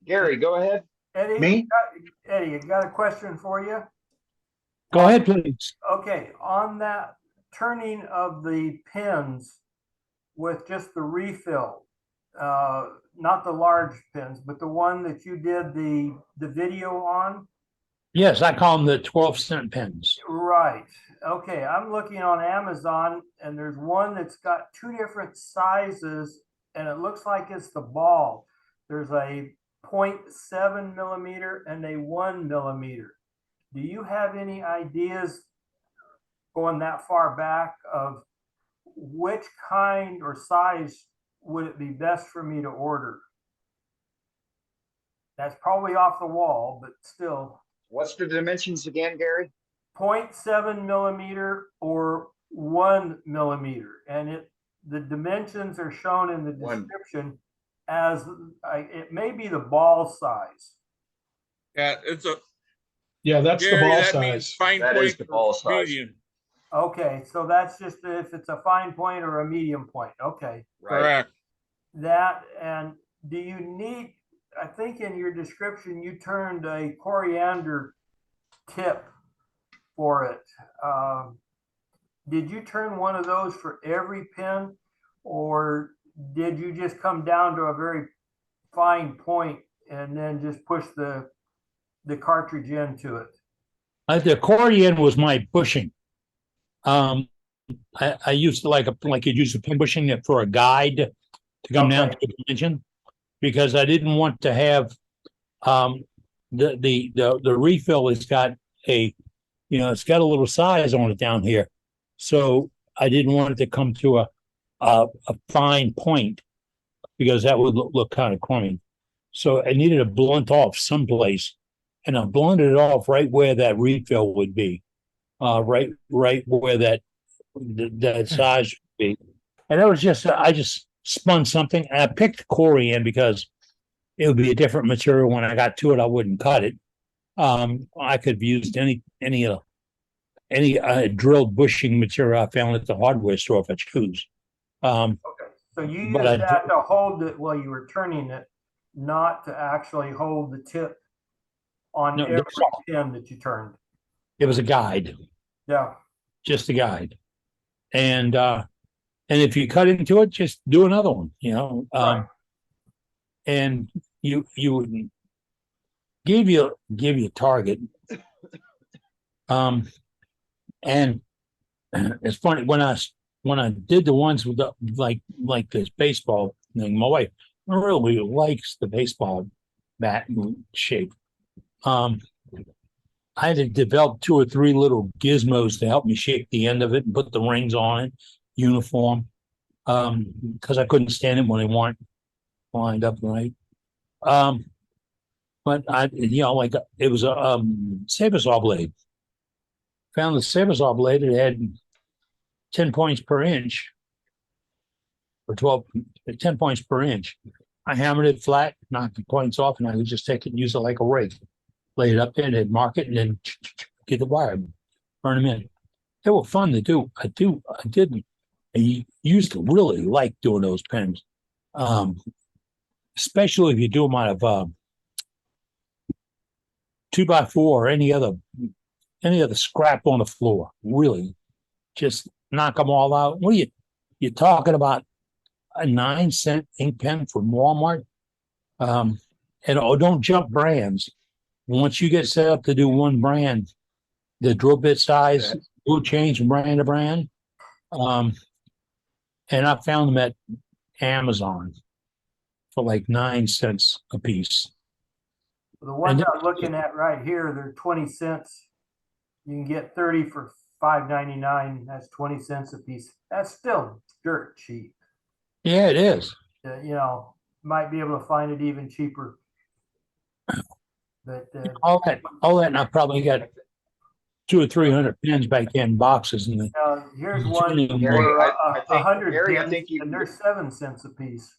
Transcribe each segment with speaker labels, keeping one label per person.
Speaker 1: Gary, go ahead.
Speaker 2: Eddie,
Speaker 3: Me?
Speaker 2: Eddie, I got a question for you.
Speaker 3: Go ahead, please.
Speaker 2: Okay, on that turning of the pins with just the refill, not the large pins, but the one that you did the video on.
Speaker 3: Yes, I call them the 12-cent pins.
Speaker 2: Right. Okay, I'm looking on Amazon and there's one that's got two different sizes and it looks like it's the ball. There's a 0.7 millimeter and a 1 millimeter. Do you have any ideas going that far back of which kind or size would it be best for me to order? That's probably off the wall, but still.
Speaker 1: What's the dimensions again, Gary?
Speaker 2: 0.7 millimeter or 1 millimeter. And the dimensions are shown in the description as it may be the ball size.
Speaker 4: Yeah, it's a
Speaker 5: Yeah, that's
Speaker 4: Gary,
Speaker 5: the ball
Speaker 4: that means
Speaker 5: size.
Speaker 4: fine
Speaker 1: That
Speaker 4: point
Speaker 1: is the ball
Speaker 4: or
Speaker 1: size.
Speaker 4: medium.
Speaker 2: Okay, so that's just if it's a fine point or a medium point. Okay.
Speaker 1: Right.
Speaker 4: Correct.
Speaker 2: That, and do you need, I think in your description, you turned a coriander tip for it. Did you turn one of those for every pin, or did you just come down to a very fine point and then just push the cartridge into it?
Speaker 3: The accordion was my bushing. I used to like you'd use a pin bushing for a guide to come down to
Speaker 2: Okay.
Speaker 3: the dimension because I didn't want to have the refill has got it's got a little size on it down here. So I didn't want it to come to a fine point because that would look kind of crummy. So I needed to blunt off someplace, and I blunted it off right where that refill would be, right where that size would be. And that was just I just spun something, and I picked corian because it would be a different material. When I got to it, I wouldn't cut it. I could have used any drilled bushing material I found at the hardware store if I choose.
Speaker 2: Okay, so you used that to hold it while you were turning it, not to actually hold the tip on every pin that you turned.
Speaker 3: It was a guide,
Speaker 2: Yeah.
Speaker 3: just a guide, and if you cut into it, just do another one.
Speaker 2: Right.
Speaker 3: And you would give you a target. And it's funny when I did the ones with the like this baseball thing, my wife really likes the baseball bat shape. I had to develop 2 or 3 little gizmos to help me shape the end of it and put the rings on it, uniform. Because I couldn't stand it when they weren't lined up right. But it was a Sabersaw blade. Found the Sabersaw blade. It had 10 points per inch, or 10 points per inch. I hammered it flat, knocked the points off, and I would just take it and use it like a rake. Lay it up there, and then mark it, and then get the wire, burn them in. They were fun to do. I used to really like doing those pens, especially if you do them out of 2x4 or any other scrap on the floor. Really, just knock them all out. What are you talking about? A 9-cent ink pen from Walmart? And don't jump brands. Once you get set up to do one brand, the drill bit size will change from brand to brand. And I found them at Amazon for like 9 cents a piece.
Speaker 2: The ones I'm looking at right here, they're 20 cents. You can get 30 for $5.99. That's 20 cents a piece. That's still dirt cheap.
Speaker 3: Yeah, it is.
Speaker 2: Might be able to find it even cheaper. But
Speaker 3: all that, and I probably got 200 or 300 pens back in boxes, and
Speaker 2: here's one
Speaker 1: Gary,
Speaker 2: for
Speaker 1: I think,
Speaker 2: 100
Speaker 1: Gary,
Speaker 2: pens,
Speaker 1: I think
Speaker 2: and they're 7 cents a piece.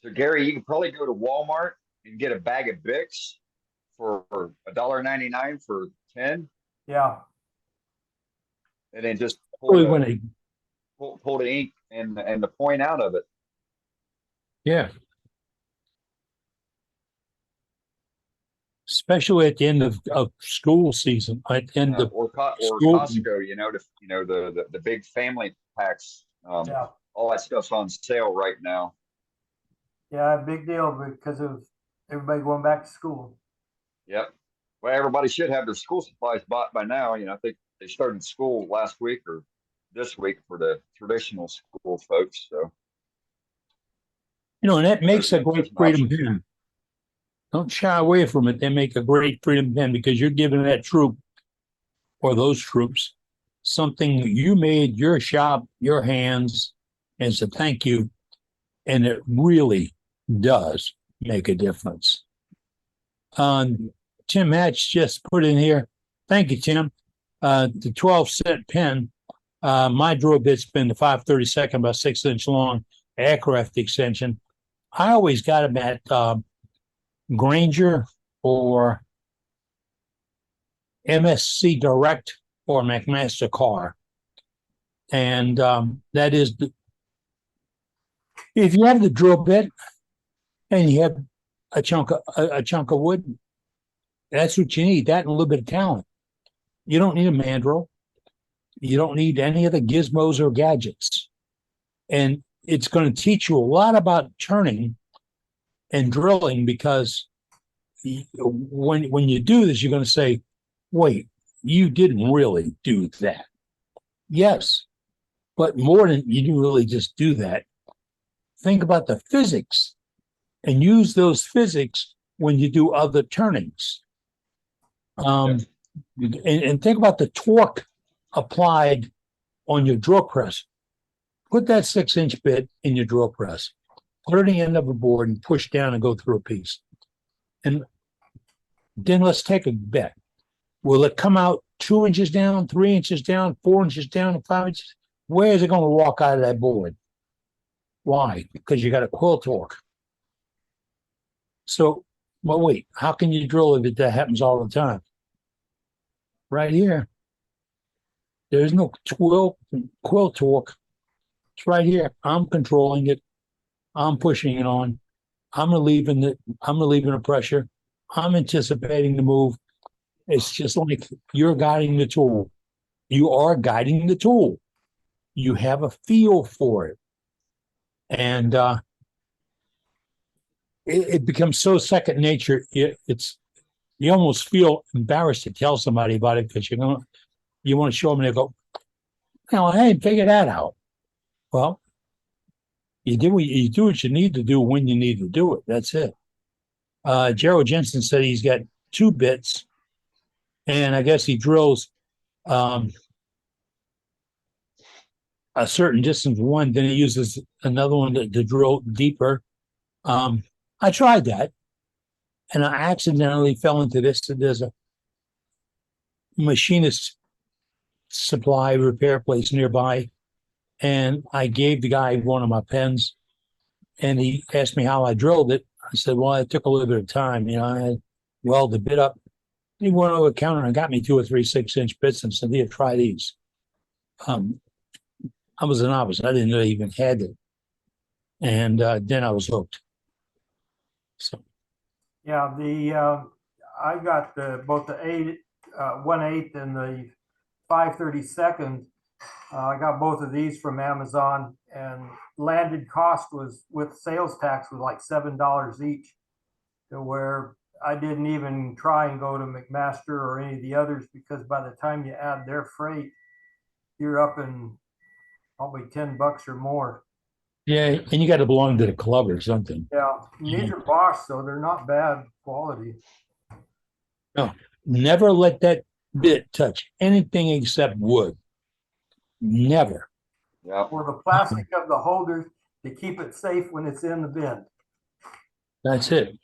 Speaker 1: So Gary, you can probably go to Walmart and get a bag of Bics for $1.99 for 10.
Speaker 2: Yeah.
Speaker 1: And then just pull the ink and the point out of it.
Speaker 3: Yeah. especially at the end of school season, at the end of
Speaker 1: Or
Speaker 3: school.
Speaker 1: Costco, the big family packs,
Speaker 2: Yeah,
Speaker 1: all that stuff's on sale right now.
Speaker 2: yeah, big deal because of everybody going back to school.
Speaker 1: Yep. Well, everybody should have their school supplies bought by now. I think they started school last week or this week for the traditional school folks. So
Speaker 3: And that makes a
Speaker 1: there's
Speaker 3: great
Speaker 1: an
Speaker 3: freedom
Speaker 1: option.
Speaker 3: pen. Don't shy away from it. They make a great freedom pen because you're giving that troop or those troops something you made your shop, your hands, as a thank you. And it really does make a difference. Tim Hatch just put in here. Thank you, Tim. The 12-cent pen. My drill bit's been the 5/32 by 6-inch long aircraft extension. I always got them at Granger or MSC Direct or McMaster Car. And that is, if you have the drill bit and you have a chunk of wood, that's what you need. That and a little bit of talent. You don't need a mandrel. You don't need any of the gizmos or gadgets. And it's going to teach you a lot about turning and drilling, because when you do this, you're going to say, wait, you didn't really do that. Yes, but more than you didn't really just do that. Think about the physics and use those physics when you do other turnings. And think about the torque applied on your drill press. Put that 6-inch bit in your drill press, put it at the end of a board and push down and go through a piece. And then let's take a bet. Will it come out 2 inches down, 3 inches down, 4 inches down, 5 inches? Where is it going to walk out of that board? Why? Because you got a quill torque. So, well, wait, how can you drill if that happens all the time? Right here. There's no quill torque. It's right here. I'm controlling it. I'm pushing it on. I'm relieving the pressure. I'm anticipating the move. It's just like you're guiding the tool. You are guiding the tool. You have a feel for it. And it becomes so second nature. You almost feel embarrassed to tell somebody about it because you want to show them and they go, "No, I didn't figure that out." Well, you do what you need to do when you need to do it. That's it. Gerald Jensen said he's got 2 bits, and I guess he drills a certain distance one, then he uses another one to drill deeper. I tried that, and I accidentally fell into this. There's a machinist supply repair place nearby, and I gave the guy one of my pens, and he asked me how I drilled it. I said, well, it took a little bit of time. I had weld the bit up. He went over the counter and got me 2 or 3 6-inch bits and said, "Here, try these." I was a novice. I didn't know they even had it. And then I was hooked. So,
Speaker 2: Yeah, I got both the 1/8 and the 5/32. I got both of these from Amazon, and landed cost was with sales tax was like $7 each, to where I didn't even try and go to McMaster or any of the others, because by the time you add their freight, you're up in probably $10 or more.
Speaker 3: yeah, and you got to belong to the club or something.
Speaker 2: Yeah, these are Bosch, so they're not bad quality.
Speaker 3: No, never let that bit touch anything except wood. Never.
Speaker 1: Yeah.
Speaker 2: Or the plastic of the holders to keep it safe when it's in the bin.
Speaker 3: That's it.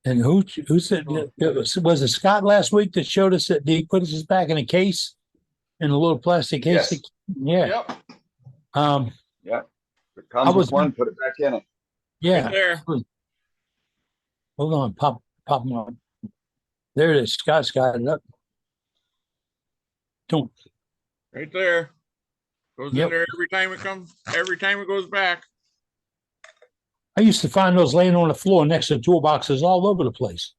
Speaker 3: And who said was it Scott last week that showed us that he put us back in a case, in a little plastic case?
Speaker 1: Yes.
Speaker 3: Yeah.
Speaker 4: Yep,
Speaker 1: If it comes with one, put it back in it.
Speaker 3: Yeah.
Speaker 4: right there.
Speaker 3: Hold on, pop them up. There it is. Scott's got it up. Don't.
Speaker 4: Right there. Goes
Speaker 3: Yep.
Speaker 4: in there every time it goes back.
Speaker 3: I used to find those laying on the floor next to toolboxes all over the place.